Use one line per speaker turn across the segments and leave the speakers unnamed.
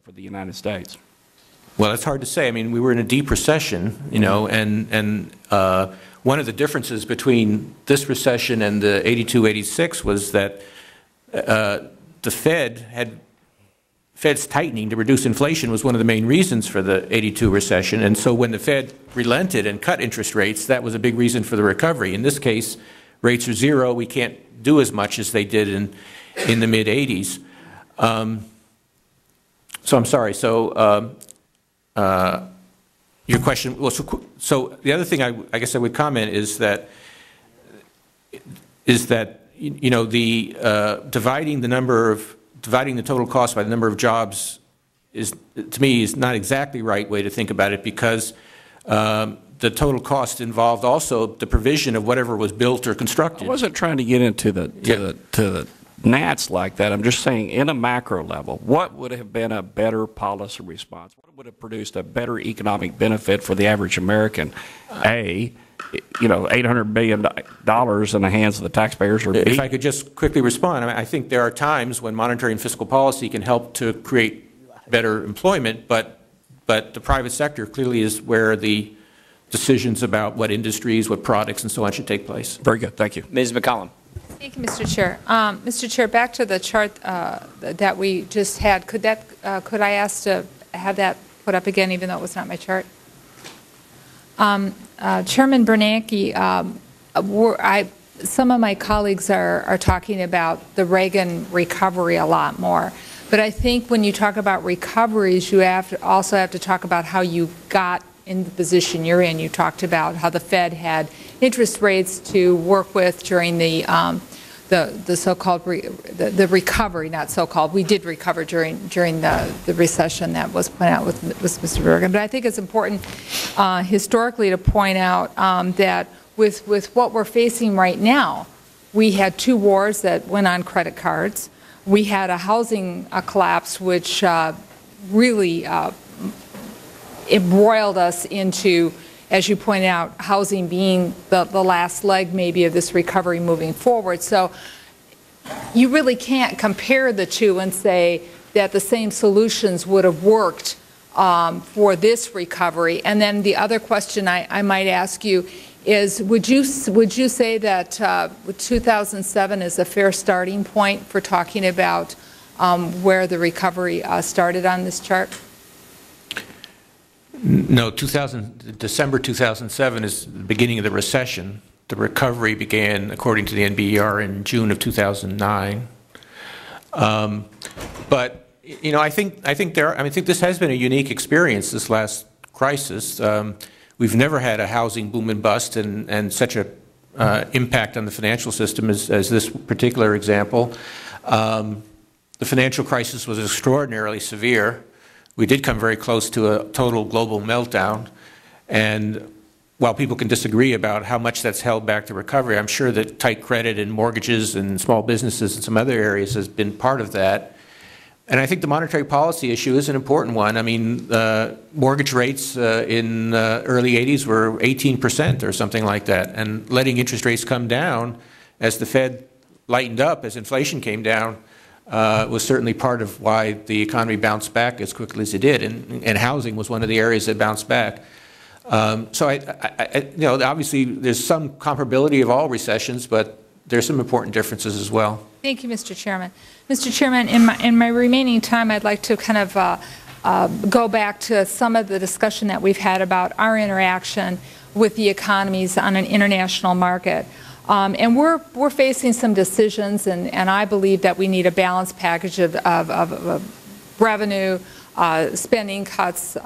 for the United States?
Well, it's hard to say. I mean, we were in a deep recession, you know, and one of the differences between this recession and the 82, 86 was that the Fed's tightening to reduce inflation was one of the main reasons for the 82 recession. And so when the Fed relented and cut interest rates, that was a big reason for the recovery. In this case, rates are zero. We can't do as much as they did in the mid-80s. So I'm sorry. So your question, well, so the other thing I guess I would comment is that you know, dividing the total cost by the number of jobs is, to me, is not exactly the right way to think about it, because the total cost involved also the provision of whatever was built or constructed.
I wasn't trying to get into the gnats like that. I'm just saying, in a macro level, what would have been a better policy response? What would have produced a better economic benefit for the average American? A, you know, $800 billion in the hands of the taxpayers, or B?
If I could just quickly respond, I mean, I think there are times when monetary and fiscal policy can help to create better employment, but the private sector clearly is where the decisions about what industries, what products, and so on should take place.
Very good. Thank you.
Ms. McCollum.
Thank you, Mr. Chair. Mr. Chair, back to the chart that we just had. Could I ask to have that put up again, even though it was not my chart? Chairman Bernanke, some of my colleagues are talking about the Reagan recovery a lot more. But I think when you talk about recoveries, you also have to talk about how you got in the position you're in. You talked about how the Fed had interest rates to work with during the so-called the recovery, not so-called. We did recover during the recession that was pointed out with Mr. Bergen. But I think it's important historically to point out that with what we're facing right now, we had two wars that went on credit cards. We had a housing collapse which really embroiled us into, as you pointed out, housing being the last leg maybe of this recovery moving forward. So you really can't compare the two and say that the same solutions would have worked for this recovery. And then the other question I might ask you is, would you say that 2007 is a fair starting point for talking about where the recovery started on this chart?
No, December 2007 is the beginning of the recession. The recovery began, according to the NBER, in June of 2009. But you know, I think this has been a unique experience, this last crisis. We've never had a housing boom and bust and such a impact on the financial system as this particular example. The financial crisis was extraordinarily severe. We did come very close to a total global meltdown, and while people can disagree about how much that's held back the recovery, I'm sure that tight credit and mortgages and small businesses and some other areas has been part of that. And I think the monetary policy issue is an important one. I mean, mortgage rates in early 80s were 18% or something like that, and letting interest rates come down as the Fed lightened up, as inflation came down, was certainly part of why the economy bounced back as quickly as it did, and housing was one of the areas that bounced back. So you know, obviously there's some comparability of all recessions, but there's some important differences as well.
Thank you, Mr. Chairman. Mr. Chairman, in my remaining time, I'd like to kind of go back to some of the discussion that we've had about our interaction with the economies on an international market. And we're facing some decisions, and I believe that we need a balanced package of revenue, spending cuts,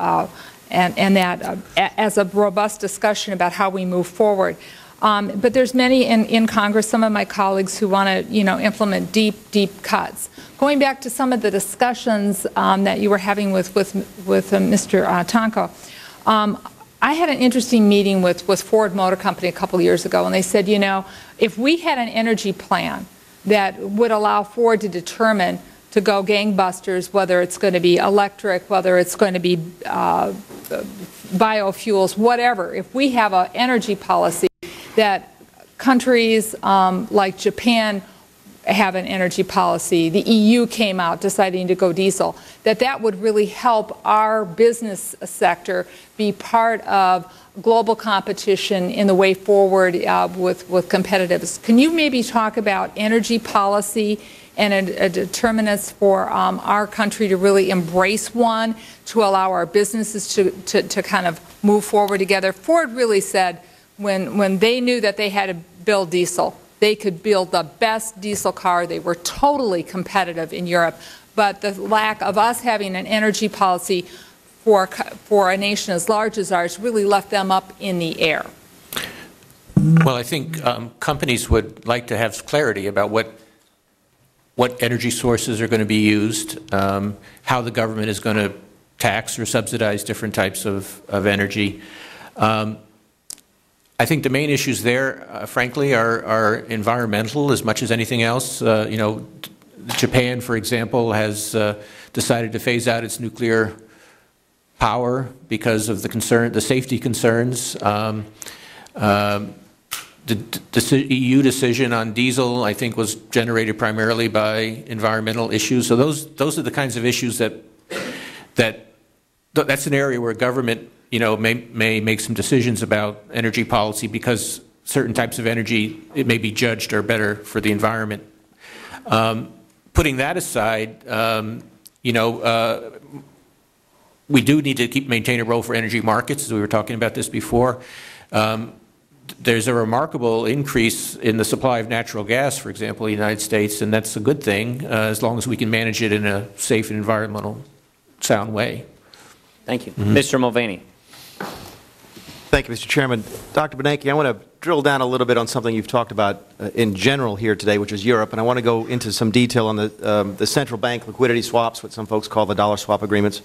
and that as a robust discussion about how we move forward. But there's many in Congress, some of my colleagues, who want to, you know, implement deep cuts. Going back to some of the discussions that you were having with Mr. Tonko, I had an interesting meeting with Ford Motor Company a couple of years ago, and they said, you know, if we had an energy plan that would allow Ford to determine to go gangbusters, whether it's going to be electric, whether it's going to be biofuels, whatever, if we have an energy policy that countries like Japan have an energy policy, the EU came out deciding to go diesel, that would really help our business sector be part of global competition in the way forward with competitiveness. Can you maybe talk about energy policy and a determinants for our country to really embrace one, to allow our businesses to kind of move forward together? Ford really said when they knew that they had to build diesel, they could build the best diesel car. They were totally competitive in Europe. But the lack of us having an energy policy for a nation as large as ours really left them up in the air.
Well, I think companies would like to have clarity about what energy sources are going to be used, how the government is going to tax or subsidize different types of energy. I think the main issues there, frankly, are environmental as much as anything else. You know, Japan, for example, has decided to phase out its nuclear power because of the safety concerns. The EU decision on diesel, I think, was generated primarily by environmental issues. So those are the kinds of issues that's an area where government, you know, may make some decisions about energy policy because certain types of energy, it may be judged are better for the environment. Putting that aside, you know, we do need to maintain a role for energy markets, as we were talking about this before. There's a remarkable increase in the supply of natural gas, for example, in the United States, and that's a good thing as long as we can manage it in a safe and environmental sound way.
Thank you. Mr. Mulvaney.
Thank you, Mr. Chairman. Dr. Bernanke, I want to drill down a little bit on something you've talked about in general here today, which is Europe, and I want to go into some detail on the central bank liquidity swaps, what some folks call the dollar swap agreements.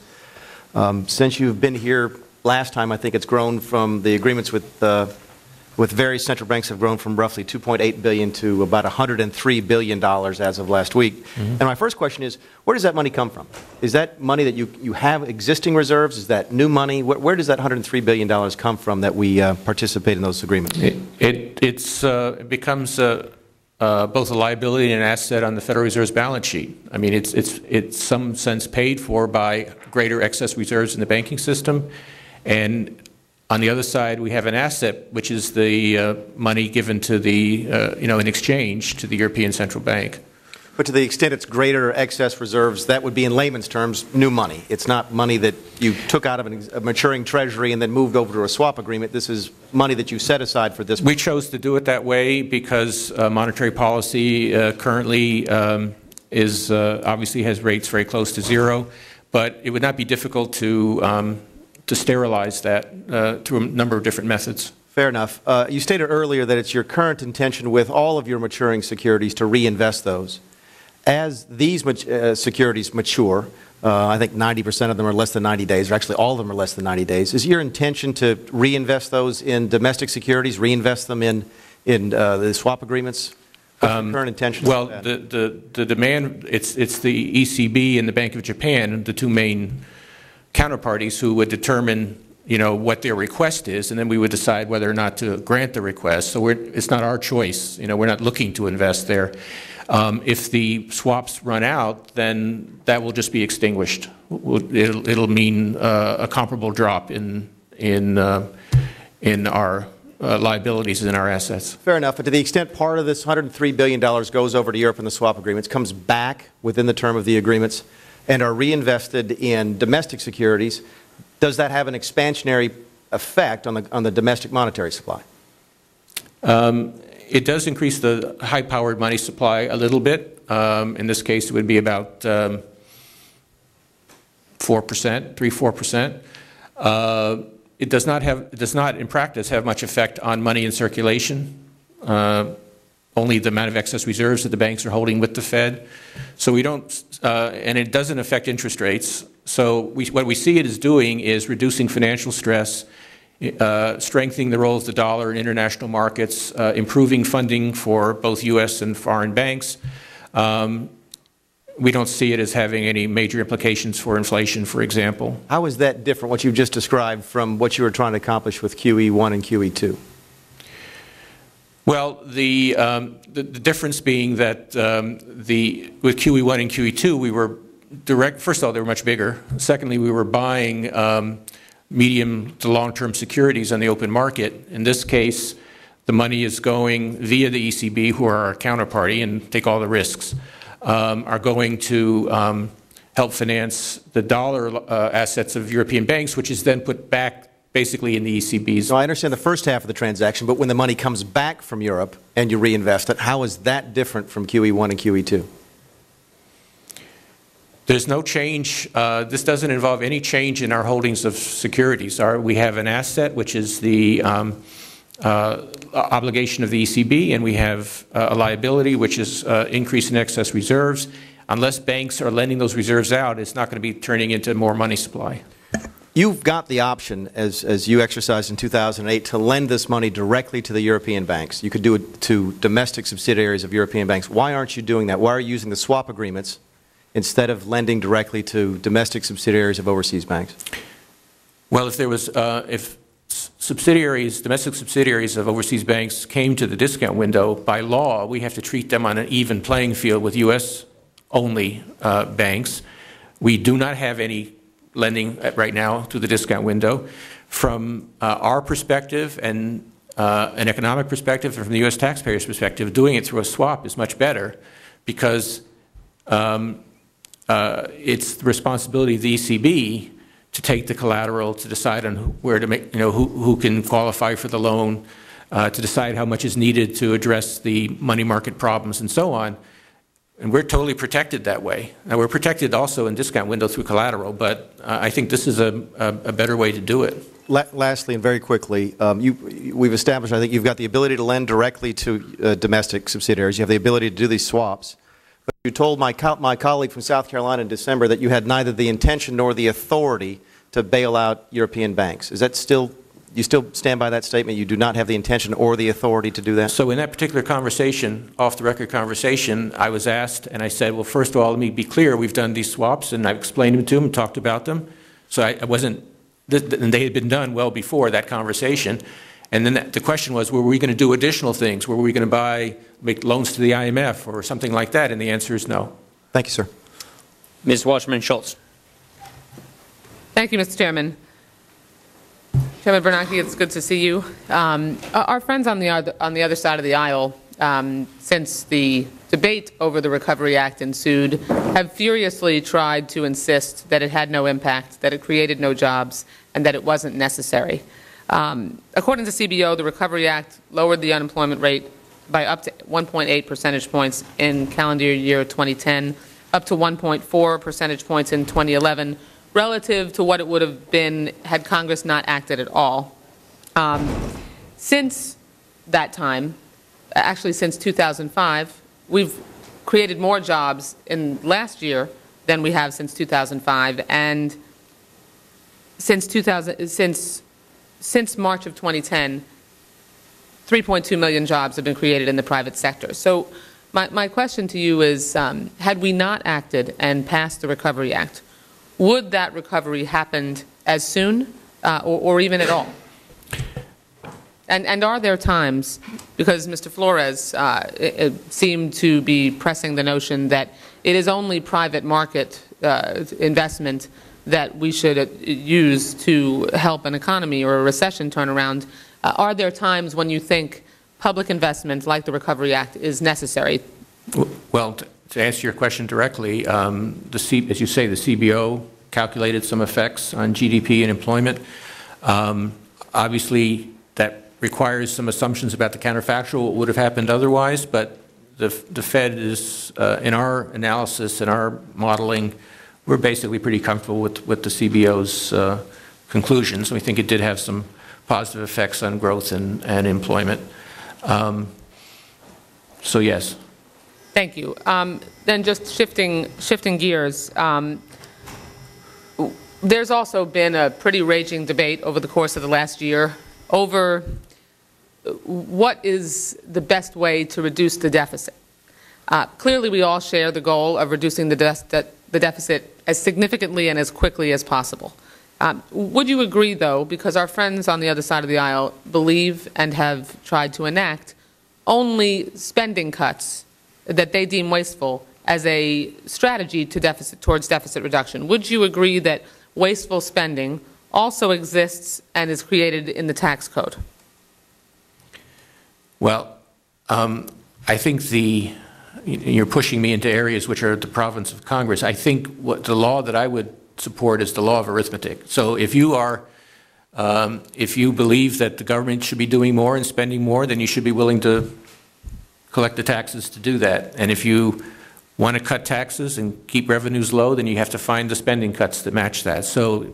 Since you've been here last time, I think it's grown from the agreements with various central banks have grown from roughly $2.8 billion to about $103 billion as of last week. And my first question is, where does that money come from? Is that money that you have existing reserves? Is that new money? Where does that $103 billion come from that we participate in those agreements?
It becomes both a liability and an asset on the Federal Reserve's balance sheet. I mean, it's in some sense paid for by greater excess reserves in the banking system, and on the other side, we have an asset, which is the money given to the, you know, in exchange to the European Central Bank.
But to the extent it's greater excess reserves, that would be in layman's terms new money. It's not money that you took out of a maturing treasury and then moved over to a swap agreement. This is money that you set aside for this.
We chose to do it that way because monetary policy currently is obviously has rates very close to zero, but it would not be difficult to sterilize that through a number of different methods.
Fair enough. You stated earlier that it's your current intention with all of your maturing securities to reinvest those. As these securities mature, I think 90% of them are less than 90 days, or actually all of them are less than 90 days. Is your intention to reinvest those in domestic securities, reinvest them in the swap agreements? What's the current intention?
Well, the demand, it's the ECB and the Bank of Japan, the two main counterparties who would determine, you know, what their request is, and then we would decide whether or not to grant the request. So it's not our choice. You know, we're not looking to invest there. If the swaps run out, then that will just be extinguished. It'll mean a comparable drop in our liabilities and our assets.
Fair enough. But to the extent part of this $103 billion goes over to Europe in the swap agreements, comes back within the term of the agreements, and are reinvested in domestic securities, does that have an expansionary effect on the domestic monetary supply?
It does increase the high-powered money supply a little bit. In this case, it would be about 4%, 3–4%. It does not in practice have much effect on money in circulation. Only the amount of excess reserves that the banks are holding with the Fed. So we don't, and it doesn't affect interest rates. So what we see it as doing is reducing financial stress, strengthening the role of the dollar in international markets, improving funding for both U.S. and foreign banks. We don't see it as having any major implications for inflation, for example.
How is that different, what you've just described, from what you were trying to accomplish with QE1 and QE2?
Well, the difference being that with QE1 and QE2, we were first of all, they were much bigger. Secondly, we were buying medium to long-term securities on the open market. In this case, the money is going via the ECB, who are our counterparty and take all the risks, are going to help finance the dollar assets of European banks, which is then put back basically in the ECB's.
No, I understand the first half of the transaction, but when the money comes back from Europe and you reinvest it, how is that different from QE1 and QE2?
There's no change. This doesn't involve any change in our holdings of securities. We have an asset, which is the obligation of the ECB, and we have a liability, which is increase in excess reserves. Unless banks are lending those reserves out, it's not going to be turning into more money supply.
You've got the option, as you exercised in 2008, to lend this money directly to the European banks. You could do it to domestic subsidiaries of European banks. Why aren't you doing that? Why are you using the swap agreements instead of lending directly to domestic subsidiaries of overseas banks?
Well, if there was, if subsidiaries, domestic subsidiaries of overseas banks came to the discount window, by law, we have to treat them on an even playing field with U.S.-only banks. We do not have any lending right now to the discount window. From our perspective and an economic perspective, and from the U.S. taxpayer's perspective, doing it through a swap is much better because it's the responsibility of the ECB to take the collateral, to decide on where to make, who can qualify for the loan, to decide how much is needed to address the money market problems and so on. And we're totally protected that way. Now, we're protected also in discount window through collateral, but I think this is a better way to do it.
Lastly, and very quickly, we've established, I think you've got the ability to lend directly to domestic subsidiaries. You have the ability to do these swaps. But you told my colleague from South Carolina in December that you had neither the intention nor the authority to bail out European banks. Is that still, you still stand by that statement? You do not have the intention or the authority to do that?
So in that particular conversation, off-the-record conversation, I was asked, and I said, well, first of all, let me be clear. We've done these swaps, and I've explained them to them, talked about them. So I wasn't, and they had been done well before that conversation. And then the question was, were we going to do additional things? Were we going to make loans to the IMF or something like that? And the answer is no.
Thank you, sir.
Ms. Washburn-Schultz.
Thank you, Mr. Chairman. Chairman Bernanke, it's good to see you. Our friends on the other side of the aisle, since the debate over the Recovery Act ensued, have furiously tried to insist that it had no impact, that it created no jobs, and that it wasn't necessary. According to CBO, the Recovery Act lowered the unemployment rate by up to 1.8 percentage points in calendar year 2010, up to 1.4 percentage points in 2011, relative to what it would have been had Congress not acted at all. Since that time, actually since 2005, we've created more jobs in last year than we have since 2005, and since March of 2010, 3.2 million jobs have been created in the private sector. So my question to you is, had we not acted and passed the Recovery Act, would that recovery happen as soon or even at all? And are there times, because Mr. Flores seemed to be pressing the notion that it is only private market investment that we should use to help an economy or a recession turn around, are there times when you think public investment like the Recovery Act is necessary?
Well, to answer your question directly, as you say, the CBO calculated some effects on GDP and employment. Obviously, that requires some assumptions about the counterfactual, what would have happened otherwise, but the Fed is, in our analysis, in our modeling, we're basically pretty comfortable with the CBO's conclusions. We think it did have some positive effects on growth and employment. So yes.
Thank you. Then just shifting gears, there's also been a pretty raging debate over the course of the last year over what is the best way to reduce the deficit. Clearly, we all share the goal of reducing the deficit as significantly and as quickly as possible. Would you agree, though, because our friends on the other side of the aisle believe and have tried to enact only spending cuts that they deem wasteful as a strategy to towards deficit reduction. Would you agree that wasteful spending also exists and is created in the tax code?
Well, I think you're pushing me into areas which are the province of Congress. I think what the law that I would support is the law of arithmetic. So if you believe that the government should be doing more and spending more, then you should be willing to collect the taxes to do that. And if you want to cut taxes and keep revenues low, then you have to find the spending cuts that match that. So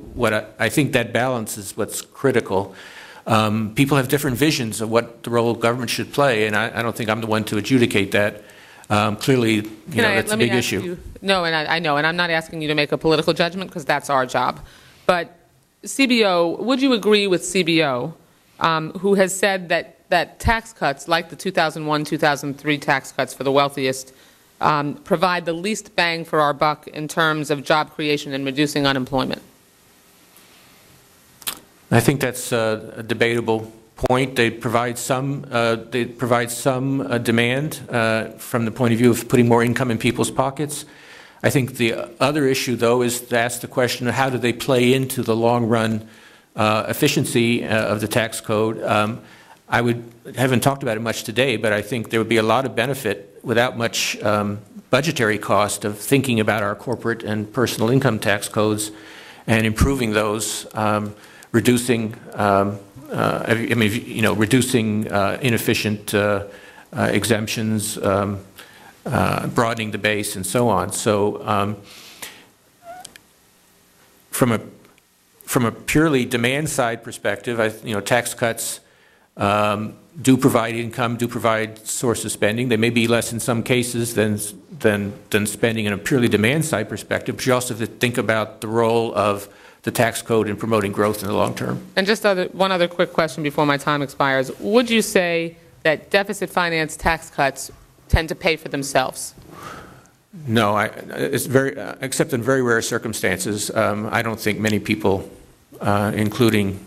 I think that balance is what's critical. People have different visions of what the role of government should play, and I don't think I'm the one to adjudicate that. Clearly, that's a big issue.
No, and I know, and I'm not asking you to make a political judgment because that's our job. But CBO, would you agree with CBO, who has said that tax cuts, like the 2001-2003 tax cuts for the wealthiest, provide the least bang for our buck in terms of job creation and reducing unemployment?
I think that's a debatable point. They provide some demand from the point of view of putting more income in people's pockets. I think the other issue, though, is to ask the question of how do they play into the long-run efficiency of the tax code. I haven't talked about it much today, but I think there would be a lot of benefit without much budgetary cost of thinking about our corporate and personal income tax codes and improving those, reducing reducing inefficient exemptions, broadening the base, and so on. So, from a purely demand side perspective, tax cuts do provide income, do provide source of spending. They may be less in some cases than spending in a purely demand side perspective, but you also have to think about the role of the tax code in promoting growth in the long term. And just
one other quick question before my time expires. Would you say that deficit finance tax cuts tend to pay for themselves?
No, except in very rare circumstances. I don't think many people, including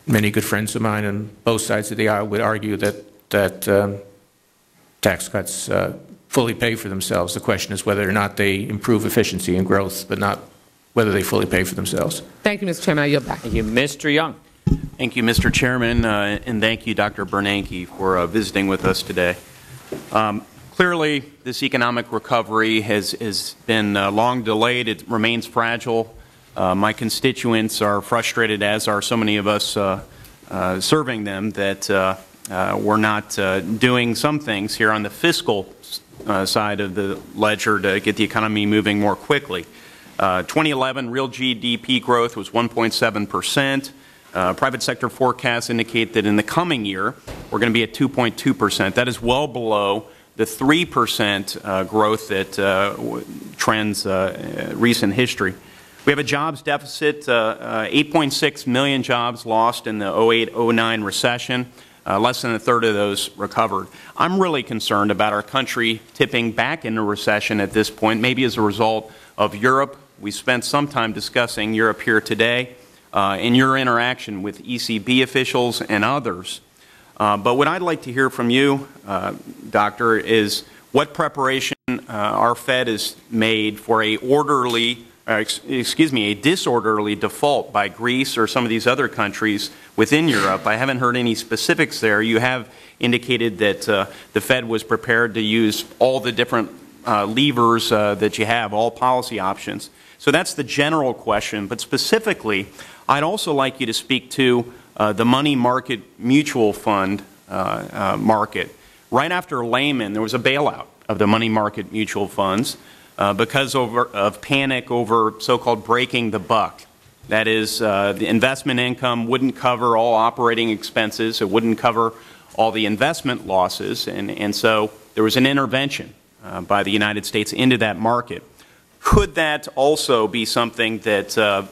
many good friends of mine on both sides of the aisle, would argue that tax cuts fully pay for themselves. The question is whether or not they improve efficiency and growth, but not whether they fully pay for themselves.
Thank you, Mr. Chairman. I yield back.
Thank you. Mr. Young.
Thank you, Mr. Chairman, and thank you, Dr. Bernanke, for visiting with us today. Clearly, this economic recovery has been long delayed. It remains fragile. My constituents are frustrated, as are so many of us serving them, that we're not doing some things here on the fiscal side of the ledger to get the economy moving more quickly. 2011 real GDP growth was 1.7%. Private sector forecasts indicate that in the coming year, we're going to be at 2.2%. That is well below the 3% growth that trends recent history. We have a jobs deficit, 8.6 million jobs lost in the 08-09 recession. Less than a third of those recovered. I'm really concerned about our country tipping back into recession at this point, maybe as a result of Europe. We spent some time discussing Europe here today in your interaction with ECB officials and others. But what I'd like to hear from you, Doctor, is what preparation our Fed has made for a disorderly default by Greece or some of these other countries within Europe. I haven't heard any specifics there. You have indicated that the Fed was prepared to use all the different levers that you have, all policy options. So that's the general question. But specifically, I'd also like you to speak to the money market mutual fund market. Right after Lehman, there was a bailout of the money market mutual funds because of panic over so-called breaking the buck. That is, the investment income wouldn't cover all operating expenses. It wouldn't cover all the investment losses. And so there was an intervention by the United States into that market. Could that also be something that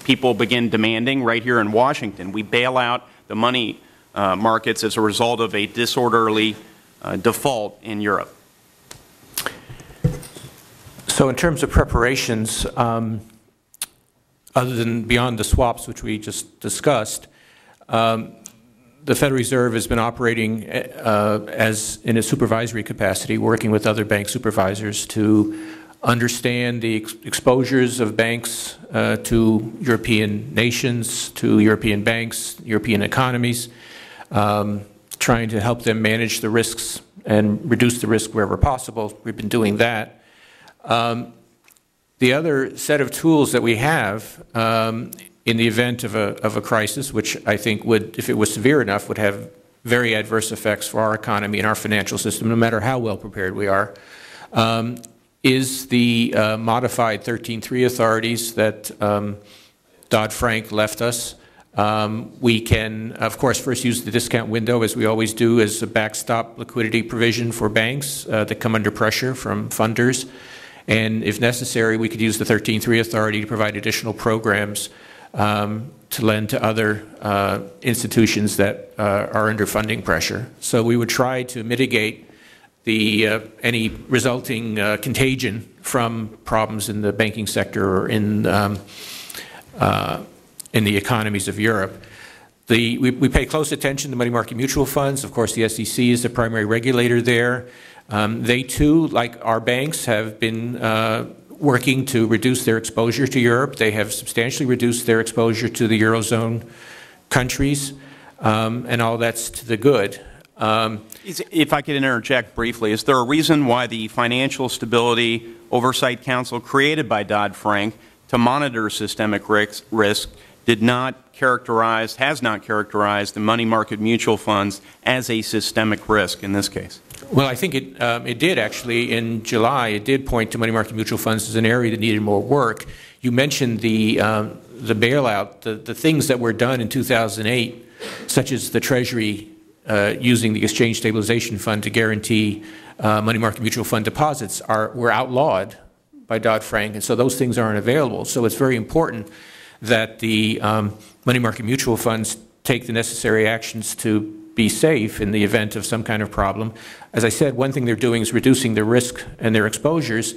people begin demanding right here in Washington? We bail out the money markets as a result of a disorderly default in Europe.
So in terms of preparations, other than beyond the swaps which we just discussed, the the Federal Reserve has been operating as in a supervisory capacity, working with other bank supervisors to understand the exposures of banks to European nations, to European banks, European economies, trying to help them manage the risks and reduce the risk wherever possible. We've been doing that. The other set of tools that we have in the event of a crisis, which I think would, if it was severe enough, would have very adverse effects for our economy and our financial system, no matter how well prepared we are, is the modified 13.3 authorities that Dodd-Frank left us. We can, of course, first use the discount window, as we always do, as a backstop liquidity provision for banks that come under pressure from funders. And if necessary, we could use the 13.3 authority to provide additional programs to lend to other institutions that are under funding pressure. So we would try to mitigate the any resulting contagion from problems in the banking sector or in the economies of Europe. We pay close attention to money market mutual funds. Of course, the SEC is the primary regulator there. They too, like our banks, have been working to reduce their exposure to Europe. They have substantially reduced their exposure to the Eurozone countries, and all that's to the good.
If I could interject briefly, is there a reason why the Financial Stability Oversight Council created by Dodd-Frank to monitor systemic risk did not characterize, has not characterized the money market mutual funds as a systemic risk in this case?
Well, I think it did actually. In July, it did point to money market mutual funds as an area that needed more work. You mentioned the bailout, the things that were done in 2008, such as the Treasury using the Exchange Stabilization Fund to guarantee money market mutual fund deposits were outlawed by Dodd-Frank, and so those things aren't available. So it's very important that the money market mutual funds take the necessary actions to be safe in the event of some kind of problem. As I said, one thing they're doing is reducing their risk and their exposures,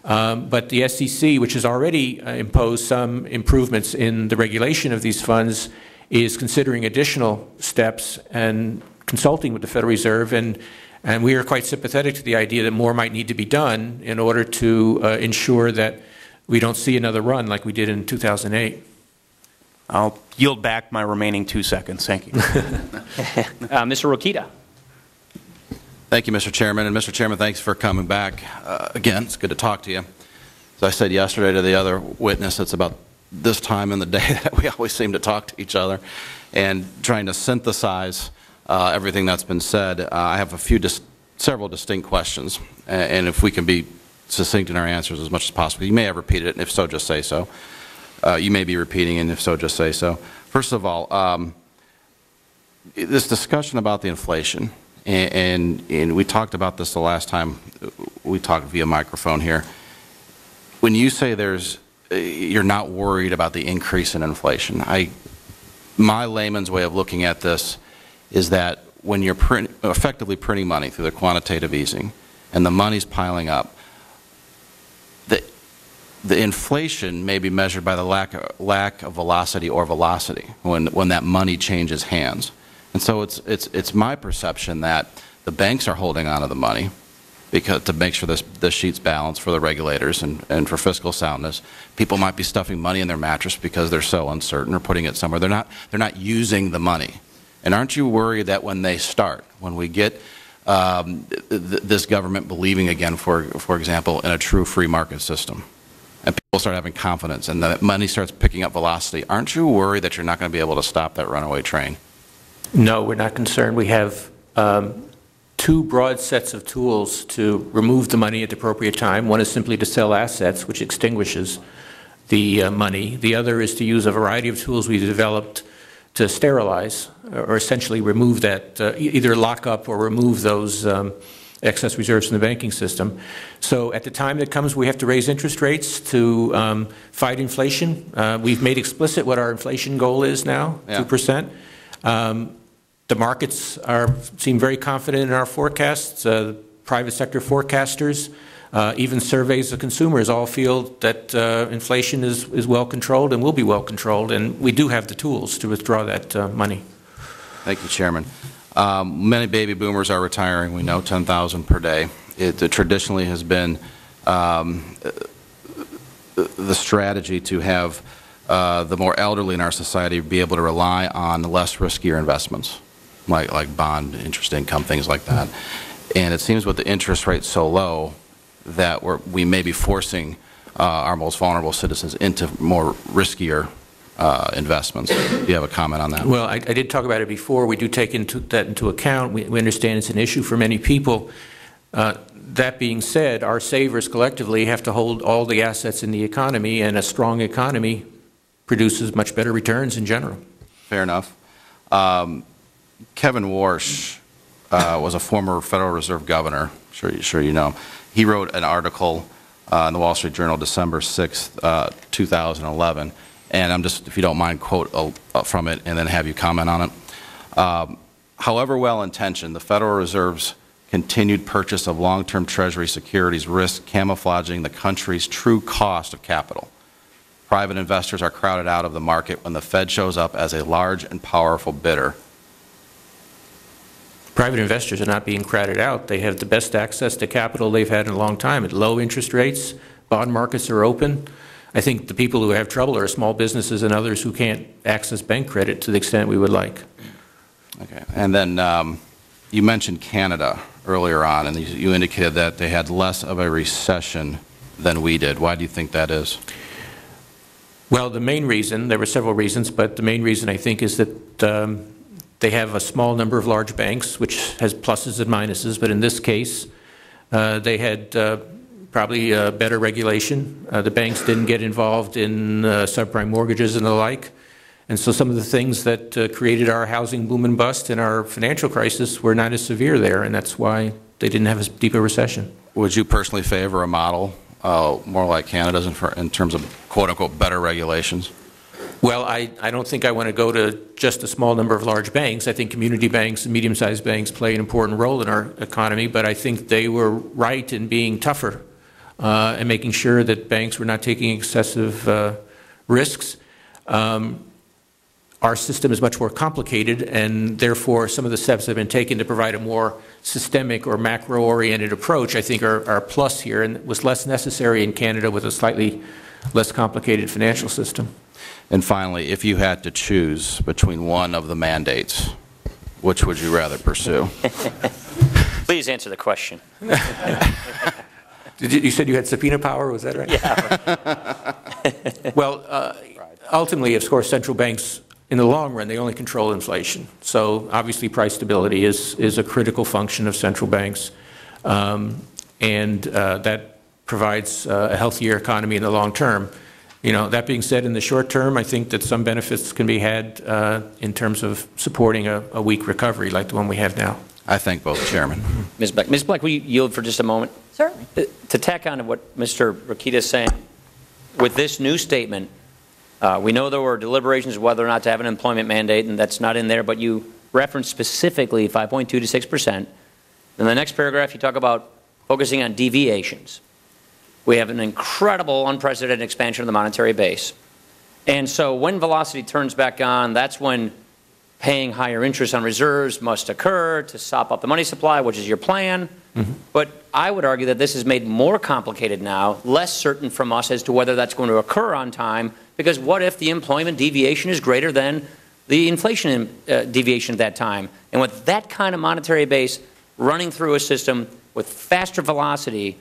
but the SEC, which has already imposed some improvements in the regulation of these funds, is considering additional steps and consulting with the Federal Reserve, and we are quite sympathetic to the idea that more might need to be done in order to ensure that we don't see another run like we did in 2008.
I'll yield back my remaining 2 seconds. Thank you.
Mr. Rokita.
Thank you, Mr. Chairman. And Mr. Chairman, thanks for coming back. Again, it's good to talk to you. As I said yesterday to the other witness, it's about this time in the day that we always seem to talk to each other, and trying to synthesize everything that's been said. I have several distinct questions, and if we can be succinct in our answers as much as possible. You may have repeated it, and if so, just say so. You may be repeating, and if so, just say so. First of all, this discussion about the inflation, and we talked about this the last time we talked via microphone here. When you say you're not worried about the increase in inflation, my layman's way of looking at this is that when you're effectively printing money through the quantitative easing, and the money's piling up, the inflation may be measured by the lack of velocity when that money changes hands. And so it's my perception that the banks are holding on to the money to make sure the sheet's balanced for the regulators and for fiscal soundness. People might be stuffing money in their mattress because they're so uncertain, or putting it somewhere. They're not using the money. And aren't you worried that when we get this government believing again, for example, in a true free market system, and people start having confidence and the money starts picking up velocity, aren't you worried that you're not going to be able to stop that runaway train?
No, we're not concerned. We have two broad sets of tools to remove the money at the appropriate time. One is simply to sell assets, which extinguishes the money. The other is to use a variety of tools we've developed to sterilize, or essentially remove that, either lock up or remove those excess reserves from the banking system. So at the time that comes, we have to raise interest rates to fight inflation. We've made explicit what our inflation goal is now, 2%. The markets seem very confident in our forecasts. Private sector forecasters, even surveys of consumers all feel that inflation is well controlled and will be well controlled, and we do have the tools to withdraw that money.
Thank you, Chairman. Many baby boomers are retiring. We know 10,000 per day. It traditionally has been the strategy to have the more elderly in our society be able to rely on less riskier investments, like bond, interest income, things like that. And it seems with the interest rate so low that we may be forcing our most vulnerable citizens into more riskier investments. Do you have a comment on that?
Well, I did talk about it before. We do take that into account. We understand it's an issue for many people. That being said, our savers collectively have to hold all the assets in the economy, and a strong economy produces much better returns in general.
Fair enough. Kevin Warsh was a former Federal Reserve governor. Sure you know. He wrote an article in the Wall Street Journal December 6th, 2011. And I'm just, if you don't mind, quote from it and then have you comment on it. However well-intentioned, the Federal Reserve's continued purchase of long-term Treasury securities risks camouflaging the country's true cost of capital. Private investors are crowded out of the market when the Fed shows up as a large and powerful bidder.
Private investors are not being crowded out. They have the best access to capital they've had in a long time at low interest rates. Bond markets are open. I think the people who have trouble are small businesses and others who can't access bank credit to the extent we would like.
Okay. And then you mentioned Canada earlier on, and you indicated that they had less of a recession than we did. Why do you think that is?
Well, the main reason, there were several reasons, but the main reason I think is that they have a small number of large banks, which has pluses and minuses, but in this case, they had probably better regulation. The banks didn't get involved in subprime mortgages and the like. And so some of the things that created our housing boom and bust and our financial crisis were not as severe there, and that's why they didn't have as deep a recession.
Would you personally favor a model more like Canada's in terms of quote-unquote better regulations?
Well, I don't think I want to go to just a small number of large banks. I think community banks and medium-sized banks play an important role in our economy, but I think they were right in being tougher and making sure that banks were not taking excessive risks. Our system is much more complicated, and therefore some of the steps that have been taken to provide a more systemic or macro-oriented approach, I think, are a plus here, and was less necessary in Canada with a slightly less complicated financial system.
And finally, if you had to choose between one of the mandates, which would you rather pursue?
Please answer the question.
You said you had subpoena power, was that right?
Yeah.
Well, ultimately, of course, central banks, in the long run, they only control inflation. So obviously price stability is a critical function of central banks. And that provides a healthier economy in the long term. You know, that being said, in the short term, I think that some benefits can be had in terms of supporting a weak recovery like the one we have now.
I thank both, Chairman.
Ms. Black. Ms. Black, will you yield for just a moment?
Certainly.
To tack on to what Mr. Rokita is saying, with this new statement, we know there were deliberations whether or not to have an employment mandate, and that's not in there, but you referenced specifically 5.2 to 6%. In the next paragraph, you talk about focusing on deviations. We have an incredible, unprecedented expansion of the monetary base. And so when velocity turns back on, that's when paying higher interest on reserves must occur to sop up the money supply, which is your plan. Mm-hmm. But I would argue that this is made more complicated now, less certain from us as to whether that's going to occur on time, because what if the employment deviation is greater than the inflation deviation at that time? And with that kind of monetary base running through a system with faster velocity,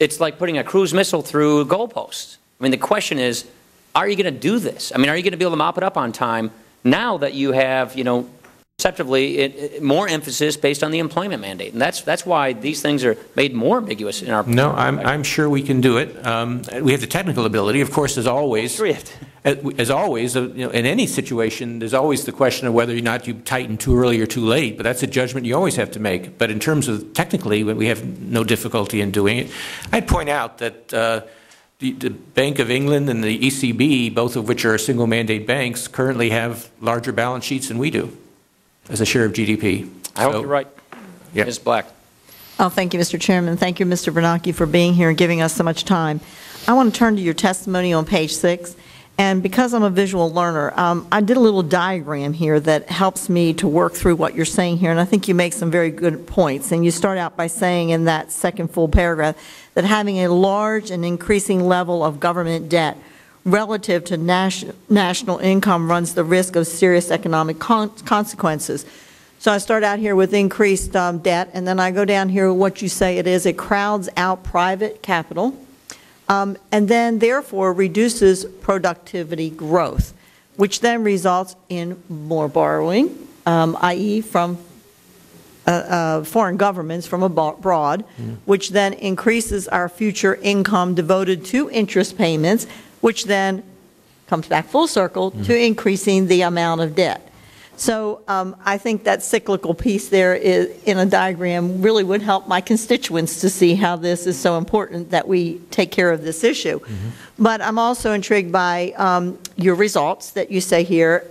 it's like putting a cruise missile through goalposts. I mean, the question is, are you going to do this? I mean, are you going to be able to mop it up on time now that you have, you know, perceptively more emphasis based on the employment mandate? And that's why these things are made more ambiguous in our...
No, I'm sure we can do it. We have the technical ability, of course, as always. As always, you know, in any situation, there's always the question of whether or not you tighten too early or too late, but that's a judgment you always have to make. But in terms of technically, we have no difficulty in doing it. I'd point out that the Bank of England and the ECB, both of which are single mandate banks, currently have larger balance sheets than we do as a share of GDP.
I hope you're right.
Yeah.
Ms. Black.
Oh, thank you, Mr. Chairman. Thank you, Mr. Bernanke, for being here and giving us so much time. I want to turn to your testimony on page 6, And because I'm a visual learner, I did a little diagram here that helps me to work through what you're saying here, and I think you make some very good points. And you start out by saying in that second full paragraph that having a large and increasing level of government debt relative to national income runs the risk of serious economic consequences. So I start out here with increased debt, and then I go down here with what you say it is. It crowds out private capital. And then, therefore, reduces productivity growth, which then results in more borrowing, i.e. from foreign governments from abroad, which then increases our future income devoted to interest payments, which then comes back full circle to increasing the amount of debt. So I think that cyclical piece there is, in a diagram really would help my constituents to see how this is so important that we take care of this issue. But I'm also intrigued by your results that you say here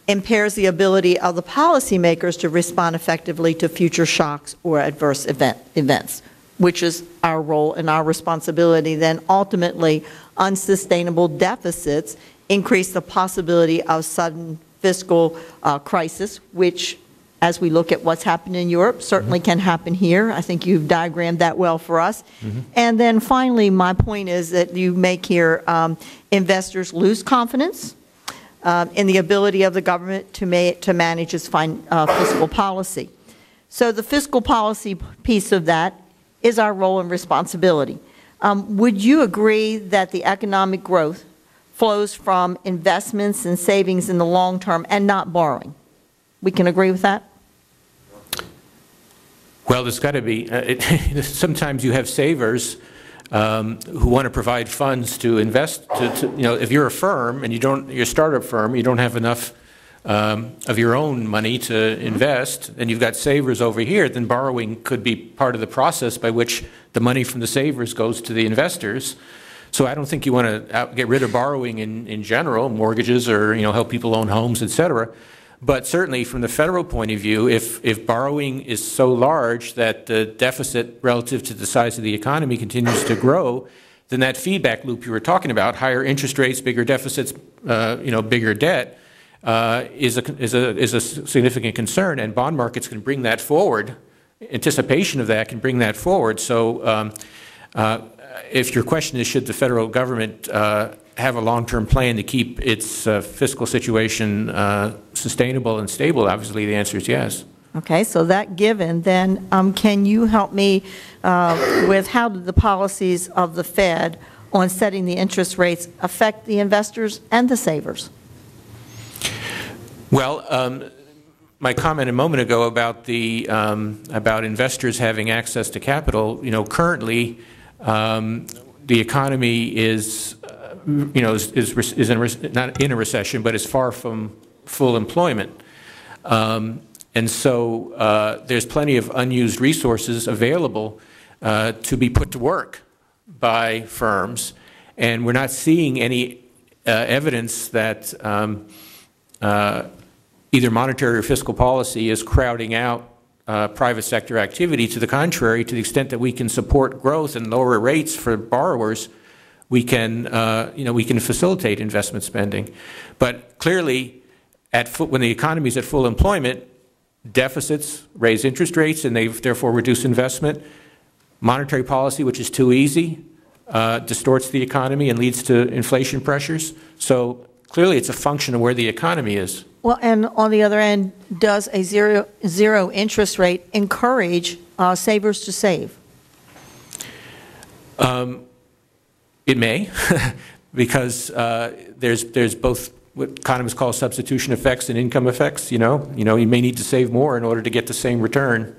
impairs the ability of the policymakers to respond effectively to future shocks or adverse events, which is our role and our responsibility. Then ultimately, unsustainable deficits increase the possibility of sudden fiscal crisis, which, as we look at what's happened in Europe, certainly can happen here. I think you've diagrammed that well for us. And then finally, my point is that you make here investors lose confidence in the ability of the government to manage its fiscal policy. So the fiscal policy piece of that is our role and responsibility. Would you agree that the economic growth flows from investments and savings in the long term and not borrowing? We can agree with that?
Well, there's got to be. Sometimes you have savers who want to provide funds to invest. If you're a firm and you're a startup firm, you don't have enough of your own money to invest, and you've got savers over here, then borrowing could be part of the process by which the money from the savers goes to the investors. So I don't think you want to get rid of borrowing in general, mortgages or help people own homes, et cetera. But certainly from the federal point of view, if borrowing is so large that the deficit relative to the size of the economy continues to grow, then that feedback loop you were talking about, higher interest rates, bigger deficits, bigger debt, is a significant concern, and bond markets can bring that forward. Anticipation of that can bring that forward. So if your question is, should the federal government have a long-term plan to keep its fiscal situation sustainable and stable, obviously the answer is yes.
Okay, so that given, then can you help me with how do the policies of the Fed on setting the interest rates affect the investors and the savers? Well,
my comment a moment ago about the about investors having access to capital, currently the economy is, not in a recession, but is far from full employment. And so there's plenty of unused resources available to be put to work by firms, and we're not seeing any evidence that either monetary or fiscal policy is crowding out private sector activity. To the contrary, to the extent that we can support growth and lower rates for borrowers, we can, we can facilitate investment spending. But clearly, when the economy is at full employment, deficits raise interest rates and they therefore reduce investment. Monetary policy, which is too easy, distorts the economy and leads to inflation pressures. So clearly, it's a function of where the economy is.
Well, and on the other end, does a zero interest rate encourage savers to save?
It may, because there's both what economists call substitution effects and income effects. You may need to save more in order to get the same return.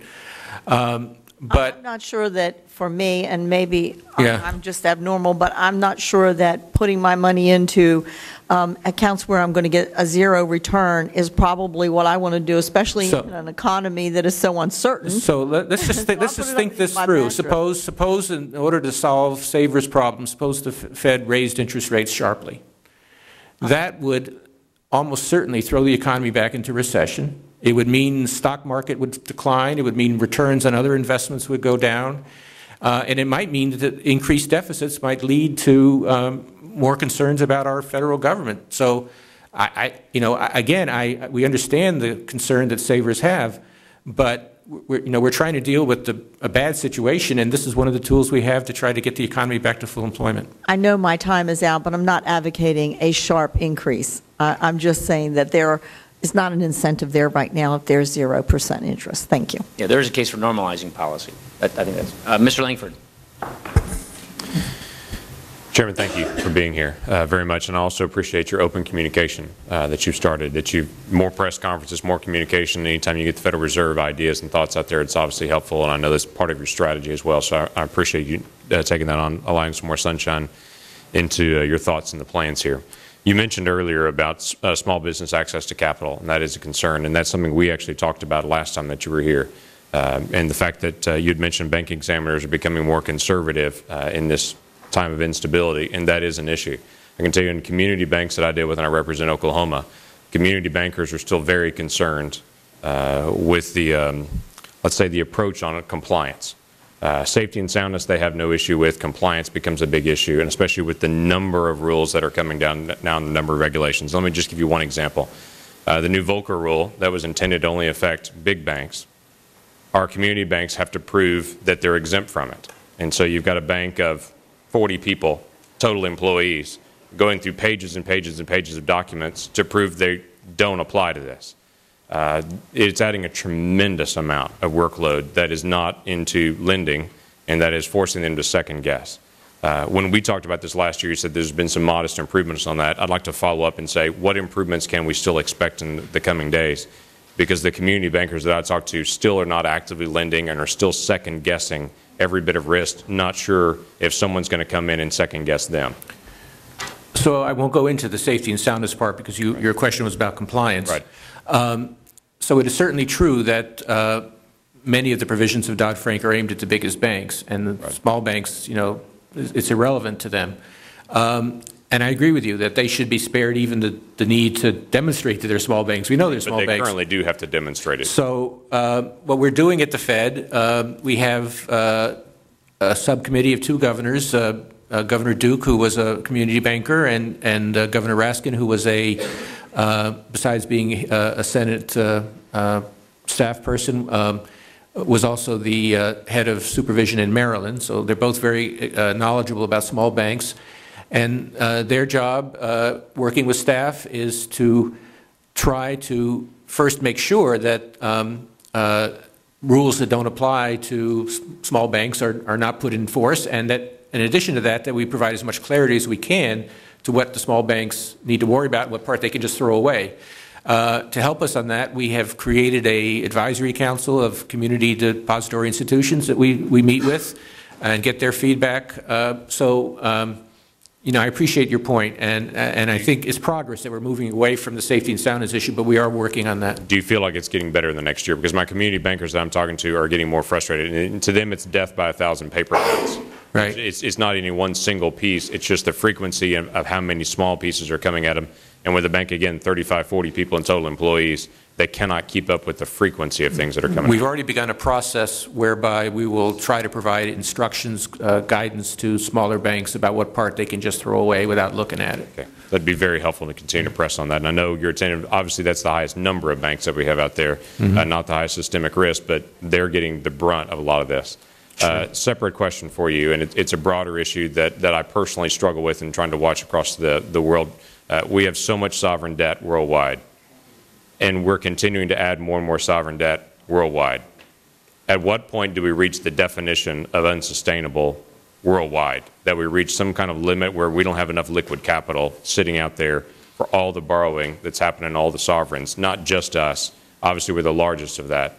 But
I'm not sure that for me, and maybe I'm just abnormal, but I'm not sure that putting my money into accounts where I'm going to get a zero return is probably what I want to do, especially in an economy that is so uncertain.
So let's just think this through. Suppose in order to solve savers' problems, suppose the Fed raised interest rates sharply. That would almost certainly throw the economy back into recession. It would mean the stock market would decline. It would mean returns on other investments would go down. And it might mean that increased deficits might lead to more concerns about our federal government. So, we understand the concern that savers have, but we're trying to deal with a bad situation, and this is one of the tools we have to try to get the economy back to full employment.
I know my time is out, but I'm not advocating a sharp increase. I'm just saying that there is not an incentive there right now if there's 0% interest. Thank you.
Yeah, there is a case for normalizing policy. I think that's Mr. Langford.
Chairman, thank you for being here very much, and I also appreciate your open communication that you've started, more press conferences, more communication. Anytime you get the Federal Reserve ideas and thoughts out there, it's obviously helpful, and I know that's part of your strategy as well, so I appreciate you taking that on, allowing some more sunshine into your thoughts and the plans here. You mentioned earlier about small business access to capital, and that is a concern, and that's something we actually talked about last time that you were here, and the fact that you had mentioned bank examiners are becoming more conservative in this time of instability, and that is an issue. I can tell you in community banks that I deal with and I represent Oklahoma, community bankers are still very concerned with the, let's say, the approach on compliance. Safety and soundness they have no issue with. Compliance becomes a big issue, and especially with the number of rules that are coming down now and the number of regulations. Let me just give you one example. The new Volcker rule that was intended to only affect big banks, our community banks have to prove that they're exempt from it. And so you've got a bank of 40 people, total employees, going through pages and pages and pages of documents to prove they don't apply to this. It's adding a tremendous amount of workload that is not into lending, and that is forcing them to second guess. When we talked about this last year, you said there's been some modest improvements on that. I'd like to follow up and say, what improvements can we still expect in the coming days? Because the community bankers that I talk to still are not actively lending and are still second guessing every bit of risk, not sure if someone's going to come in and second guess them.
So I won't go into the safety and soundness part because your question was about compliance.
Right.
So it is certainly true that many of the provisions of Dodd-Frank are aimed at the biggest banks, and the small banks, it's irrelevant to them. And I agree with you that they should be spared even the need to demonstrate to their small banks. We know they're small banks.
But they currently do have to demonstrate it.
So what we're doing at the Fed, we have a subcommittee of two governors, Governor Duke, who was a community banker, and Governor Raskin, who was besides being a Senate staff person, was also the head of supervision in Maryland. So they're both very knowledgeable about small banks. And their job, working with staff, is to try to first make sure that rules that don't apply to small banks are not put in force, and that in addition to that, that we provide as much clarity as we can to what the small banks need to worry about and what part they can just throw away. To help us on that, we have created an advisory council of community depository institutions that we meet with and get their feedback. I appreciate your point, and I think it's progress that we're moving away from the safety and soundness issue, but we are working on that.
Do you feel like it's getting better in the next year? Because my community bankers that I'm talking to are getting more frustrated, and to them it's death by 1,000 paper cuts.
Right.
It's not any one single piece. It's just the frequency of how many small pieces are coming at them. And with the bank, again, 35, 40 people in total employees, they cannot keep up with the frequency of things that are coming.
We've already begun a process whereby we will try to provide instructions, guidance to smaller banks about what part they can just throw away without looking at it.
Okay. That'd be very helpful to continue to press on that. And I know you're attending, obviously that's the highest number of banks that we have out there, not the highest systemic risk, but they're getting the brunt of a lot of this. Sure. Separate question for you, and it's a broader issue that I personally struggle with in trying to watch across the world. We have so much sovereign debt worldwide, and we're continuing to add more and more sovereign debt worldwide. At what point do we reach the definition of unsustainable worldwide, that we reach some kind of limit where we don't have enough liquid capital sitting out there for all the borrowing that's happening in all the sovereigns, not just us. Obviously, we're the largest of that.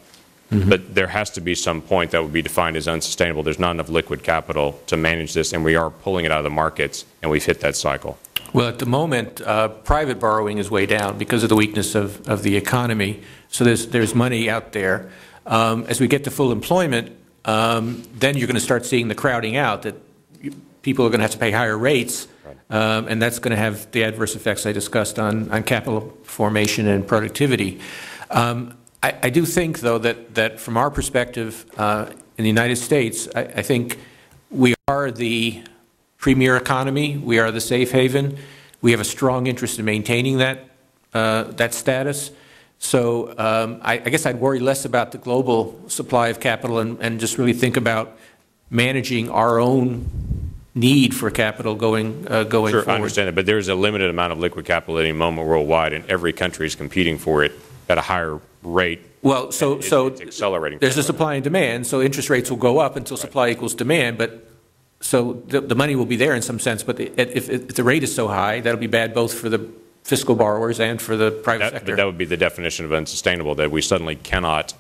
But there has to be some point that would be defined as unsustainable. There's not enough liquid capital to manage this, and we are pulling it out of the markets, and we've hit that cycle.
Well, at the moment, private borrowing is way down because of the weakness of the economy. So there's money out there. As we get to full employment, then you're going to start seeing the crowding out, that people are going to have to pay higher rates, and that's going to have the adverse effects I discussed on capital formation and productivity. I do think, though, that from our perspective, in the United States, I think we are the premier economy. We are the safe haven. We have a strong interest in maintaining that status. So I guess I'd worry less about the global supply of capital and just really think about managing our own need for capital going forward.
Sure, I understand that, but there's a limited amount of liquid capital at any moment worldwide, and every country is competing for it at a higher rate.
Well, so
it's accelerating.
There's a supply and demand, so interest rates will go up until supply equals demand, but so the money will be there in some sense, but if the rate is so high, that'll be bad both for the fiscal borrowers and for the private sector.
That would be the definition of unsustainable, that we suddenly cannot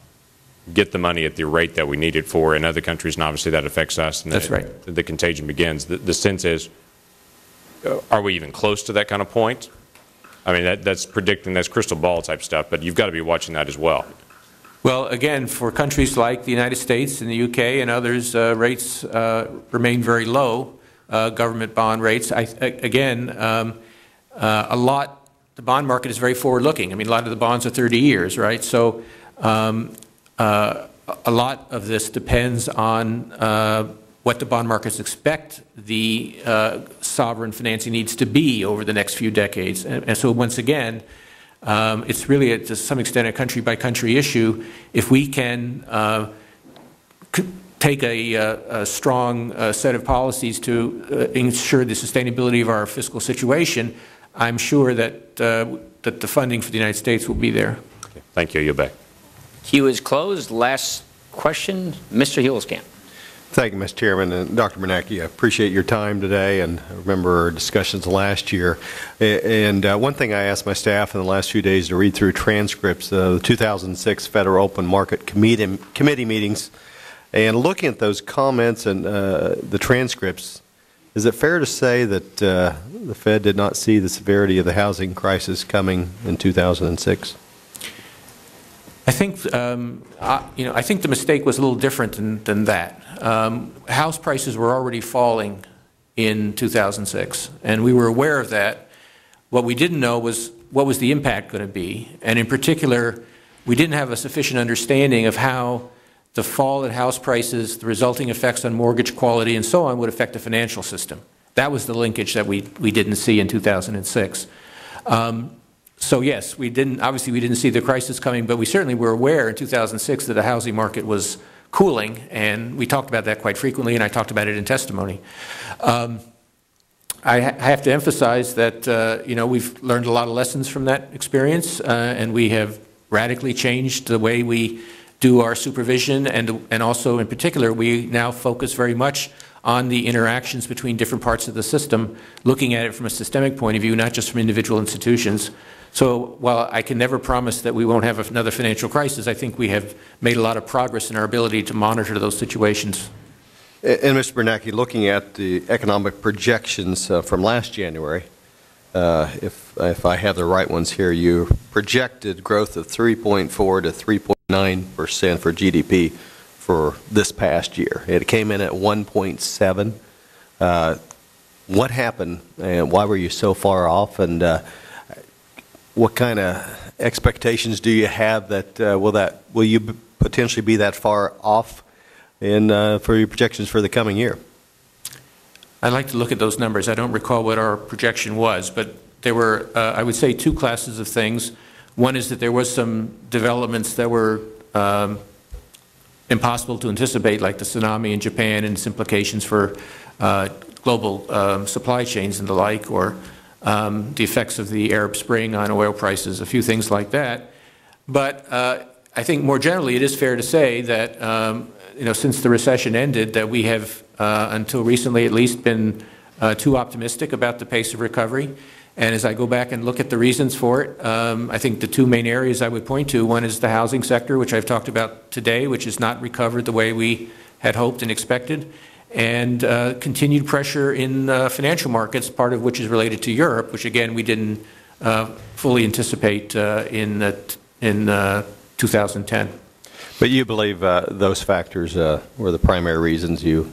get the money at the rate that we need it for in other countries, and obviously that affects us. And
that's right.
The contagion begins. The sense is, are we even close to that kind of point? I mean, that's predicting, that's crystal ball type stuff, but you've got to be watching that as well.
Well, again, for countries like the United States and the UK and others, rates remain very low, government bond rates. The bond market is very forward-looking. I mean, a lot of the bonds are 30 years, right? So a lot of this depends on what the bond markets expect the sovereign financing needs to be over the next few decades. And so once again, it's really, to some extent, a country-by-country issue. If we can take a strong set of policies to ensure the sustainability of our fiscal situation, I'm sure that the funding for the United States will be there.
Okay. Thank you. You're back.
Queue is closed. Last question, Mr. Huelskamp.
Thank you, Mr. Chairman. And Dr. Bernanke, I appreciate your time today, and I remember our discussions last year. And one thing I asked my staff in the last few days to read through transcripts of the 2006 Federal Open Market Committee meetings, and looking at those comments and the transcripts, is it fair to say that the Fed did not see the severity of the housing crisis coming in 2006?
I think, I think the mistake was a little different than that. House prices were already falling in 2006, and we were aware of that. What we didn't know was what was the impact going to be, and in particular, we didn't have a sufficient understanding of how the fall in house prices, the resulting effects on mortgage quality, and so on would affect the financial system. That was the linkage that we didn't see in 2006. So yes, obviously we didn't see the crisis coming, but we certainly were aware in 2006 that the housing market was cooling, and we talked about that quite frequently, and I talked about it in testimony. I have to emphasize that we've learned a lot of lessons from that experience, and we have radically changed the way we do our supervision, and also in particular we now focus very much on the interactions between different parts of the system, looking at it from a systemic point of view, not just from individual institutions. So while I can never promise that we won't have another financial crisis, I think we have made a lot of progress in our ability to monitor those situations.
And Mr. Bernanke, looking at the economic projections from last January, if I have the right ones here, you projected growth of 3.4 to 3.9% for GDP for this past year. It came in at 1.7. What happened, and why were you so far off? And what kind of expectations do you have that will you potentially be that far off for your projections for the coming year?
I'd like to look at those numbers. I don't recall what our projection was, but there were, I would say, two classes of things. One is that there was some developments that were impossible to anticipate, like the tsunami in Japan and its implications for global supply chains and the like, or the effects of the Arab Spring on oil prices, a few things like that. But I think more generally it is fair to say that since the recession ended, that we have, until recently at least, been too optimistic about the pace of recovery. And as I go back and look at the reasons for it, I think the two main areas I would point to, one is the housing sector, which I've talked about today, which has not recovered the way we had hoped and expected, and continued pressure in financial markets, part of which is related to Europe, which again we didn't fully anticipate in 2010.
But you believe those factors were the primary reasons you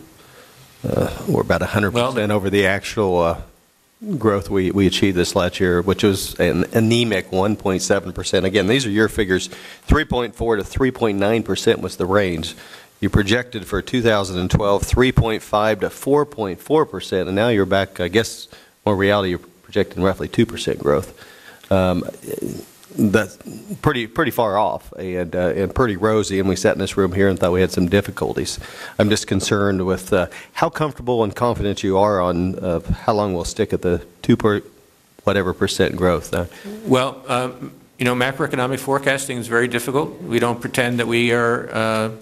were about 100% over the actual growth we achieved this last year, which was an anemic 1.7%. Again, these are your figures. 3.4 to 3.9% was the range. You projected for 2012 3.5 to 4.4%, and now you're back, I guess, more reality, you're projecting roughly 2% growth. That's pretty far off and pretty rosy, and we sat in this room here and thought we had some difficulties. I'm just concerned with how comfortable and confident you are on how long we'll stick at the 2% growth.
Well, macroeconomic forecasting is very difficult. We don't pretend that we have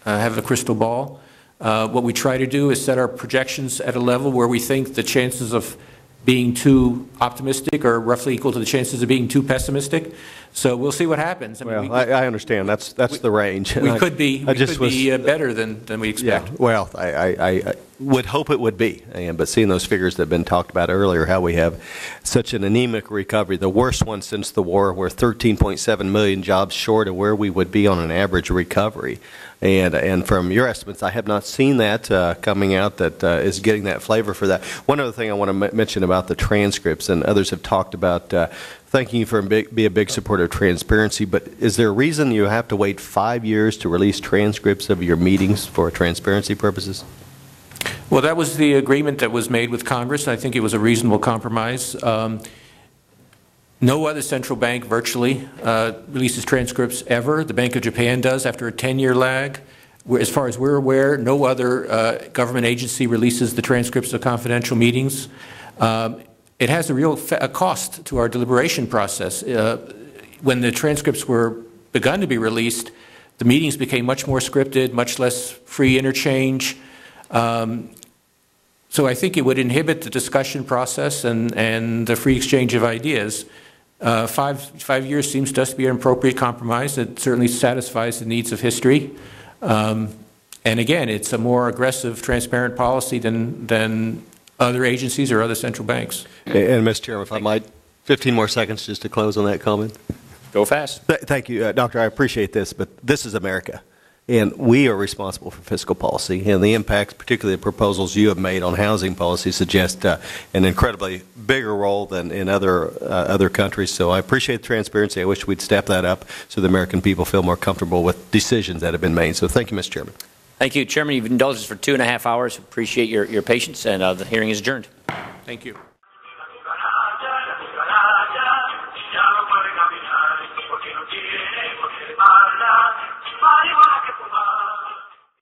a crystal ball. What we try to do is set our projections at a level where we think the chances of being too optimistic are roughly equal to the chances of being too pessimistic. So we'll see what happens.
I understand. That's the range.
We could be better than we expect.
Yeah, well, I would hope it would be. But seeing those figures that have been talked about earlier, how we have such an anemic recovery, the worst one since the war, we're 13.7 million jobs short of where we would be on an average recovery. And from your estimates, I have not seen that coming out that is getting that flavor for that. One other thing I want to mention about the transcripts, and others have talked about thanking you for be a big supporter of transparency, but is there a reason you have to wait 5 years to release transcripts of your meetings for transparency purposes?
Well, that was the agreement that was made with Congress. I think it was a reasonable compromise. No other central bank virtually releases transcripts ever. The Bank of Japan does after a 10-year lag. As far as we're aware, no other government agency releases the transcripts of confidential meetings. It has a real cost to our deliberation process. When the transcripts were begun to be released, the meetings became much more scripted, much less free interchange. So I think it would inhibit the discussion process and the free exchange of ideas. 5 years seems to us to be an appropriate compromise. It certainly satisfies the needs of history. And again, it's a more aggressive, transparent policy than other agencies or other central banks.
And Mr. Chairman, if I might, 15 more seconds just to close on that comment.
Go fast.
Thank you, Doctor. I appreciate this, but this is America. And we are responsible for fiscal policy, and the impacts, particularly the proposals you have made on housing policy, suggest an incredibly bigger role than in other countries. So I appreciate the transparency. I wish we'd step that up so the American people feel more comfortable with decisions that have been made. So thank you, Mr. Chairman.
Thank you, Chairman. You've indulged us for 2.5 hours. Appreciate your patience, and the hearing is adjourned.
Thank you.